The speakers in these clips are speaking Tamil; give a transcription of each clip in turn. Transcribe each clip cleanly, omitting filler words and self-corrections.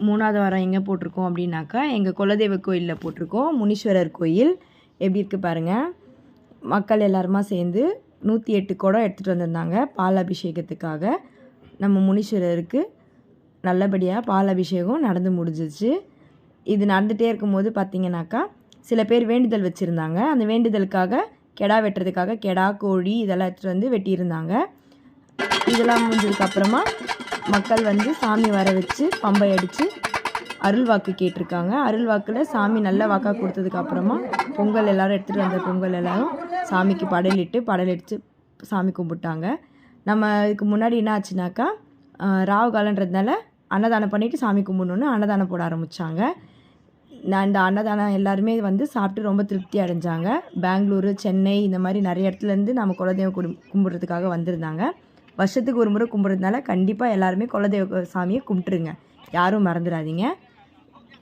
3வது வாரம் எங்கே போட்டிருக்கோம் அப்படின்னாக்கா, எங்கள் குலதெய்வ கோயிலில் போட்டிருக்கோம். முனீஸ்வரர் கோயில் எப்படி இருக்குது பாருங்கள். மக்கள் எல்லாருமா சேர்ந்து 108 குடம் எடுத்துகிட்டு வந்திருந்தாங்க பால் அபிஷேகத்துக்காக. நம்ம முனீஸ்வரருக்கு நல்லபடியாக பால் அபிஷேகம் நடந்து முடிஞ்சிச்சு. இது நடந்துகிட்டே இருக்கும்போது பார்த்திங்கனாக்கா, சில பேர் வேண்டுதல் வச்சுருந்தாங்க. அந்த வேண்டுதலுக்காக கெடா வெட்டுறதுக்காக கெடா, கோழி இதெல்லாம் எடுத்துகிட்டு வந்து வெட்டியிருந்தாங்க. இதெல்லாம் முடிஞ்சதுக்கப்புறமா மக்கள் வந்து சாமி வர வச்சு பம்பை அடித்து அருள் வாக்கு கேட்டிருக்காங்க. அருள் வாக்கில் சாமி நல்ல வாக்காக கொடுத்ததுக்கப்புறமா பொங்கல் எல்லோரும் எடுத்துகிட்டு வந்த பொங்கல் எல்லோரும் சாமிக்கு படலிட்டு சாமி கும்பிட்டாங்க. நம்ம இதுக்கு முன்னாடி என்ன ஆச்சுனாக்கா, ராவு காலன்றதுனால அன்னதானம் பண்ணிவிட்டு சாமி கும்பிடணுன்னு அன்னதானம் போட ஆரம்பித்தாங்க. இந்த அன்னதானம் எல்லாருமே வந்து சாப்பிட்டு ரொம்ப திருப்தி அடைஞ்சாங்க. பெங்களூரு, சென்னை இந்த மாதிரி நிறைய இடத்துலேருந்து நம்ம குலதெய்வம் கும்பிட்றதுக்காக வந்திருந்தாங்க. வருஷத்துக்கு ஒரு முறை கும்பிட்றதுனால கண்டிப்பாக எல்லாருமே குலதெய்வ சாமியை கும்பிட்டுருங்க, யாரும் மறந்துடாதீங்க.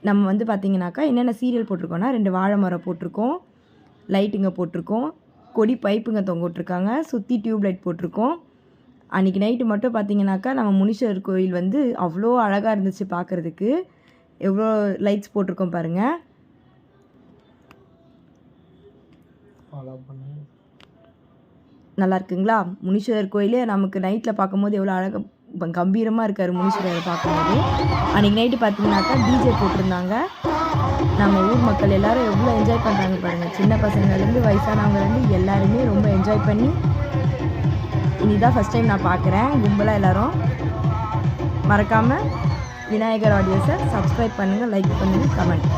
நம்ம வந்து பார்த்திங்கனாக்கா என்னென்ன சீரியல் போட்டிருக்கோன்னா, 2 வாழை மரம் போட்டிருக்கோம், லைட்டுங்க போட்டிருக்கோம், கொடி பைப்புங்க தொங்க விட்ருக்காங்க, சுற்றி டியூப்லைட் போட்டிருக்கோம். அன்றைக்கி நைட்டு மட்டும் பார்த்திங்கனாக்கா நம்ம முனீஸ்வரர் கோயில் வந்து அவ்வளோ அழகாக இருந்துச்சு பார்க்குறதுக்கு. எவ்வளோ லைட்ஸ் போட்டிருக்கோம் பாருங்கள். நல்லா இருக்குங்களா? முனீஸ்வரர் கோயிலே நமக்கு நைட்டில் பார்க்கும்போது எவ்வளோ அழகாக கம்பீரமாக இருக்கார் முனீஸ்வரரை பார்க்கும்போது. அன்றைக்கி நைட்டு பார்த்தீங்கன்னாக்கா டிஜே போட்டிருந்தாங்க. நம்ம ஊர் மக்கள் எல்லோரும் எவ்வளோ என்ஜாய் பண்ணுறாங்க பாருங்கள். சின்ன பசங்கள்லேருந்து வயசானவங்கலேருந்து எல்லாருமே ரொம்ப என்ஜாய் பண்ணி, இதுதான் ஃபஸ்ட் டைம் நான் பார்க்குறேன் கும்பலாக எல்லோரும். மறக்காமல் விநாயகர் ஆடியோஸை சப்ஸ்கிரைப் பண்ணுங்கள், லைக் பண்ணுங்கள், கமெண்ட்.